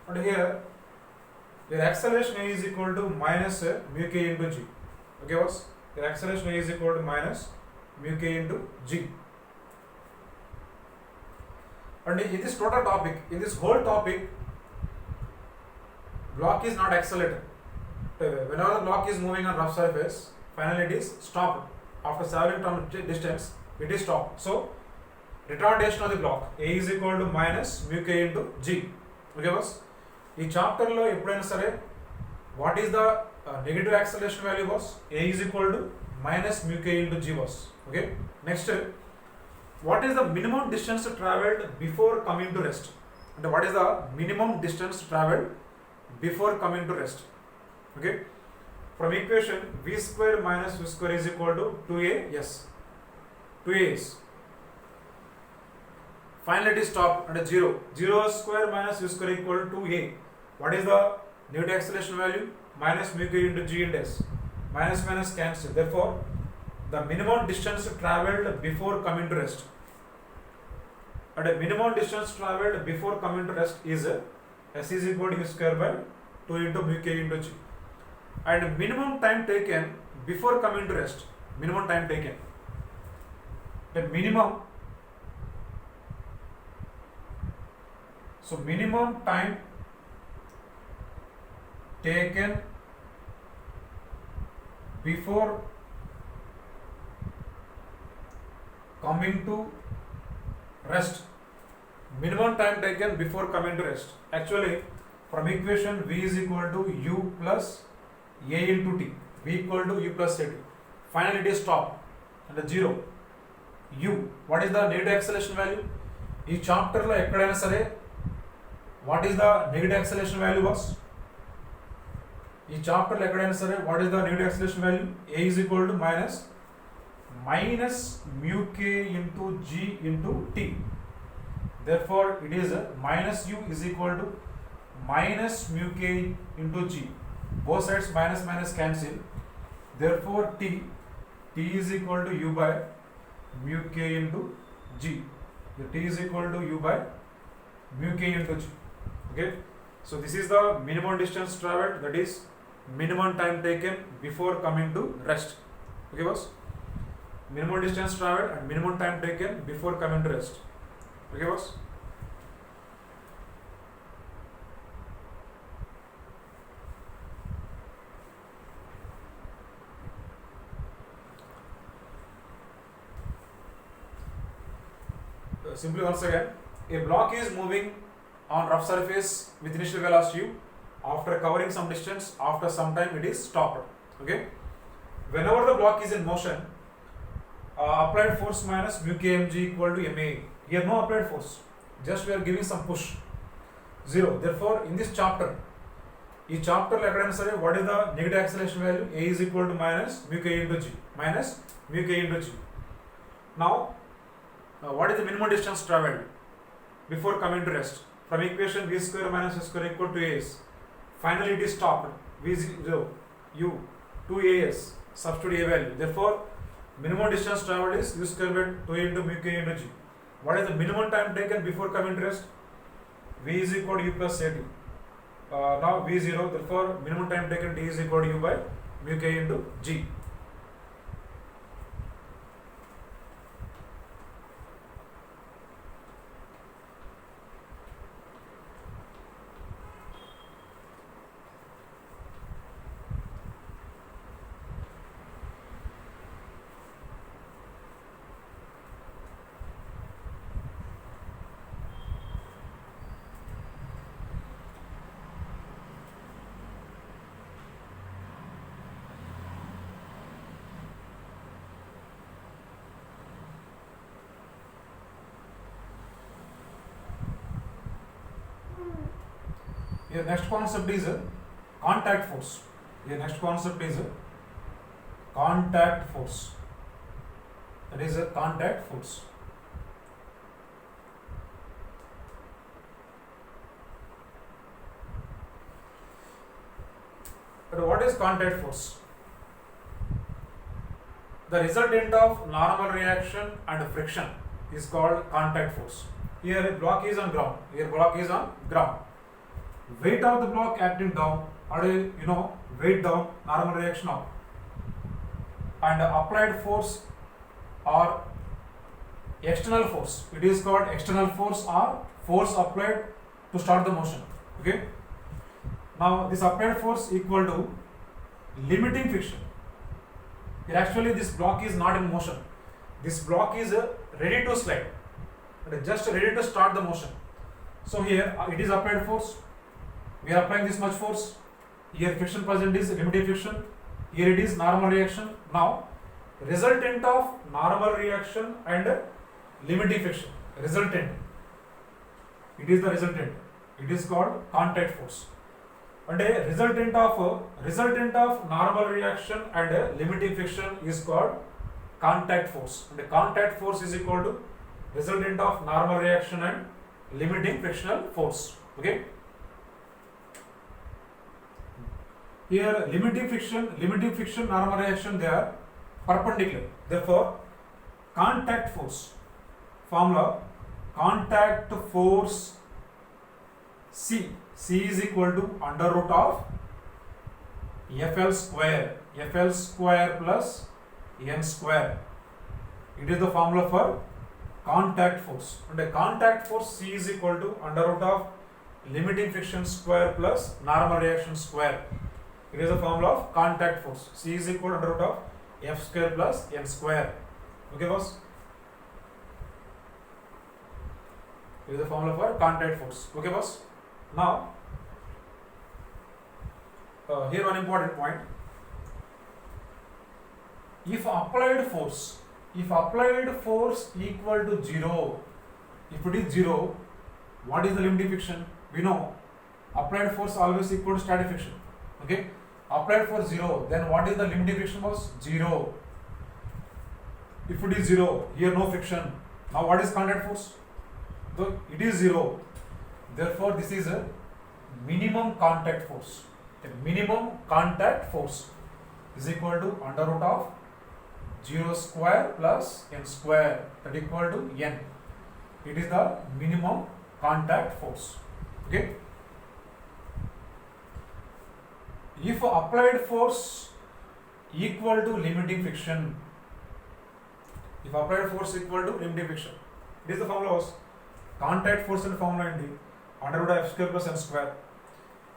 And here your acceleration A is equal to minus mu k into g. Okay, boss? Your acceleration A is equal to minus mu k into g. And in this total topic, in this whole topic, block is not accelerated. Whenever the block is moving on rough surface, finally it is stopped. After traveling some distance, it is stopped. So, retardation of the block A is equal to minus mu k into g. Okay, boss? ఈ చాప్టర్లో ఎప్పుడైనా సరే what is the negative acceleration value boss a is equal to minus mu K into g boss. Okay, next what is the minimum distance travelled before coming to rest. అంటే what is the minimum distance travelled before coming to rest. Okay, from equation v square minus v square is equal to 2as. 2a is finally it is stopped at 0. 0 square minus v square equal to 2a. What is the negative acceleration value? Minus mu k into g into s. Minus minus cancel. Therefore, the minimum distance travelled before coming to rest. At a minimum distance travelled before coming to rest is s is equal to u square by 2 into mu k into g. And minimum time taken before coming to rest. Minimum time taken. The minimum. So minimum time taken before coming to rest. Minimum time taken before coming to rest. Actually, from equation v is equal to u plus a into t. V equal to u plus a t. Finally, it is stopped at 0. U. What is the negative acceleration value? ఈ చాప్టర్లో ఎక్కడైనా సరే what is the negative acceleration value boss? ఈ చాప్టర్లో ఎక్కడైనా సరే what is the negative acceleration value? A is equal to minus mu K into G into T. Therefore, it is minus u is equal to minus mu k into g. Both sides minus minus cancel. Therefore, t is equal to u by mu k into g. The t is equal to u by mu k into g. Okay, so this is the minimum distance traveled, that is minimum time taken before coming to rest. Okay, boss? Minimum distance traveled and minimum time taken before coming to rest. Okay, boss? Simply once again, a block is moving on rough surface with initial velocity u. After covering some distance, after some time it is stopped. Okay, whenever the block is in motion, applied force minus mu k mg equal to ma. Here no applied force, just we are giving some push, 0. Therefore, in this chapter, ఈ చాప్టర్లో ఎక్కడైనా సరే what is the negative acceleration value? A is equal to minus mu K into G. Minus mu K into G. Now what is the minimum distance traveled before coming to rest? From equation v square minus s square equal to as. Finally, it is stopped. v0 u 2as. Substitute a value. Therefore, minimum distance traveled is u square by 2 into mu k into g. What is the minimum time taken before coming to rest? V is equal to u plus a t. Now v0. Therefore, minimum time taken t is equal to u by mu k into g. Your next concept is contact force. Your next concept is contact force. That is a contact force. But what is contact force? The resultant of normal reaction and friction is called contact force. Here a block is on ground. Here block is on ground. weight of the block acting down, or weight down, normal reaction up, and applied force or external force. It is called external force or force applied to start the motion. Okay. Now this applied force equal to limiting friction. Here actually this block is not in motion. This block is ready to slide, just ready to start the motion. So here it is applied force. We are applying this much force. Here friction present is limiting friction. Here it is normal reaction. Now resultant of normal reaction and limiting friction. Resultant. It is the resultant. It is called contact force. And a resultant of normal reaction and limiting friction is called contact force. And the contact force is equal to resultant of normal reaction and limiting frictional force. Okay. Here limiting friction, normal reaction, they are perpendicular. Therefore, contact force formula, contact force C is equal to under root of FL square plus N square. It is the formula for contact force. And a contact force C is equal to under root of limiting friction square plus normal reaction square. It is the formula of contact force. C is equal to under root of F square plus N square. Okay, boss? It is the formula for contact force. Okay, boss? Now, here one important point. If applied force equal to 0, if it is 0, what is the limiting friction? We know applied force always equal to static friction. Okay, applied force 0, then what is the limiting friction was 0. If it is 0, here no friction. Now what is contact force? So it is 0. Therefore, this is a minimum contact force. The minimum contact force is equal to under root of 0 square plus N square, that equal to N. It is the minimum contact force. Okay. If applied force equal to limiting friction, it is the formula was contact force and formula in under root of F square plus N square.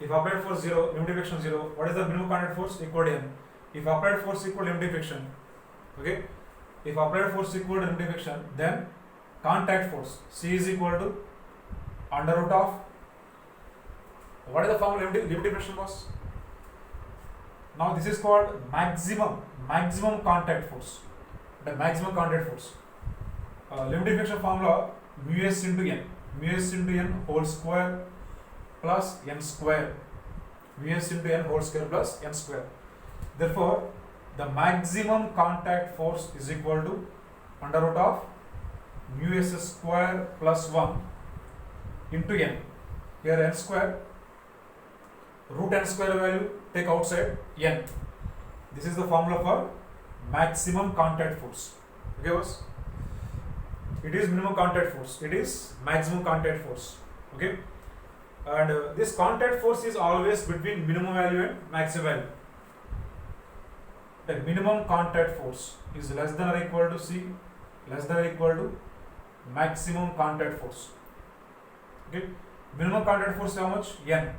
If applied force 0, limiting friction 0, what is the minimum contact force? Equal to N. If applied force equal to limiting friction, okay, if applied force equal to limiting friction, then contact force C is equal to under root of, what is the formula limiting friction was? Now this is called maximum contact force. The maximum contact force. Limiting friction formula mu s into n whole square plus n square. Mu s into n whole square plus n square. Therefore, the maximum contact force is equal to under root of mu s square plus 1 into n. Here n square, root n square value take outside n. This is the formula for maximum contact force. Okay, boss? It is minimum contact force. It is maximum contact force. Okay, and this contact force is always between minimum value and maximum value. The minimum contact force is less than or equal to C, less than or equal to maximum contact force. Okay, minimum contact force how much? N.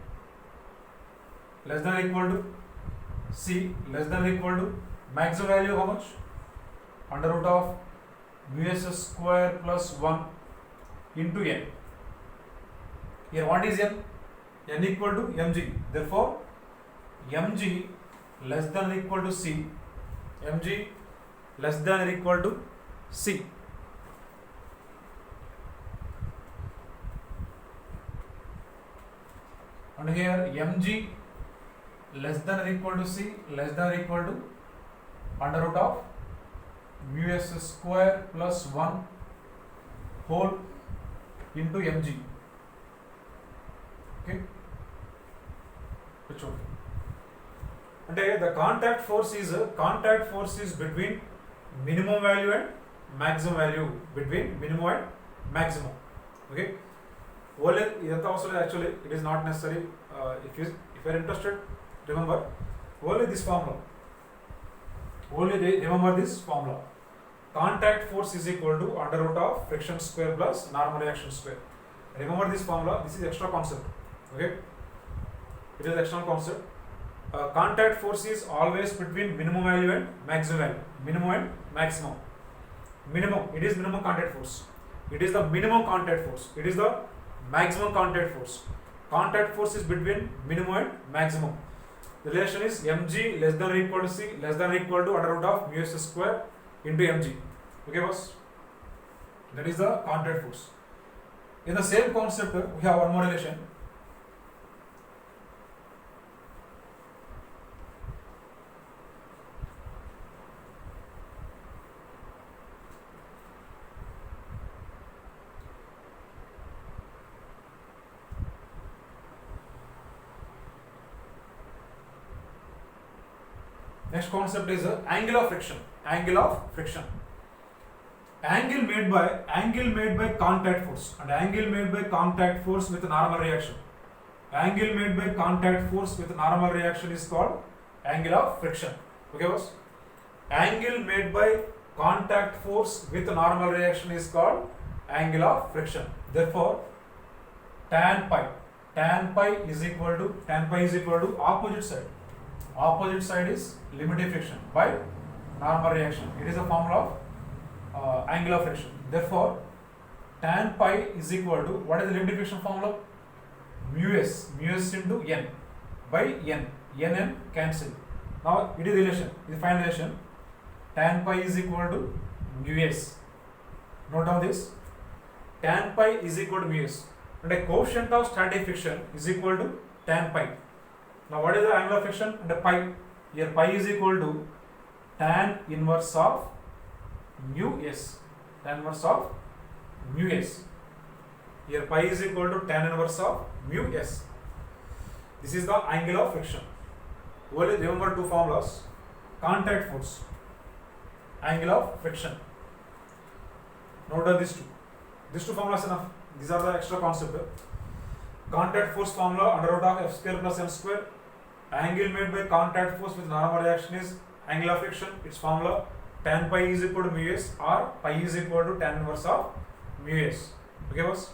Less than or equal to C, less than or equal to maximum value how much? Under root of mu s square plus 1 into n. Here what is n? N equal to mg. Therefore, mg less than or equal to C, mg less than or equal to C. And here mg less than or equal to C, less than or equal to under root of mu s square plus 1 whole into mg. Okay, which one? And the contact force is between minimum value and maximum value, between minimum and maximum. Okay, Only idantha avasara actually it is not necessary. If you are interested, remember only this formula. Remember this formula. Contact force is equal to under root of friction square plus normal reaction square. Remember this formula. This is extra concept. Okay, it is external concept. Contact force is always between minimum value and maximum value. Minimum and maximum. Minimum, it is minimum contact force. It is the minimum contact force. It is the maximum contact force. Contact force is between minimum and maximum. The relation is mg less than or equal to c less than or equal to under root of mu s square into mg. Okay, boss? That is the contact force. In the same concept, we have one more relation. Next concept is angle of friction. Angle of friction. Angle made by contact force and angle made by contact force with normal reaction. Angle made by contact force with normal reaction is called angle of friction. Okay, boss? Angle made by contact force with normal reaction is called angle of friction. Therefore, tan pi is equal to opposite side. Opposite side is limited friction by normal reaction. It is a formula of angle of friction. Therefore, tan pi is equal to, what is the limited friction formula? Mu s into n by n. N cancel. Now it is relation. It is final relation. Tan pi is equal to mu s. Note down this. Tan pi is equal to mu s. And a coefficient of static friction is equal to tan pi. Now what is the angle of friction? And pi. Here pi is equal to tan inverse of mu s. Tan inverse of mu s. Here pi is equal to tan inverse of mu s. This is the angle of friction. Only remember two formulas. Contact force, angle of friction. Note down these two. These two formulas enough. These are the extra concept. Contact force formula under root of f square plus m square. Angle made by contact force with normal reaction is angle of friction. Its formula tan pi is equal to mu s or pi is equal to tan inverse of mu s. Okay, boss?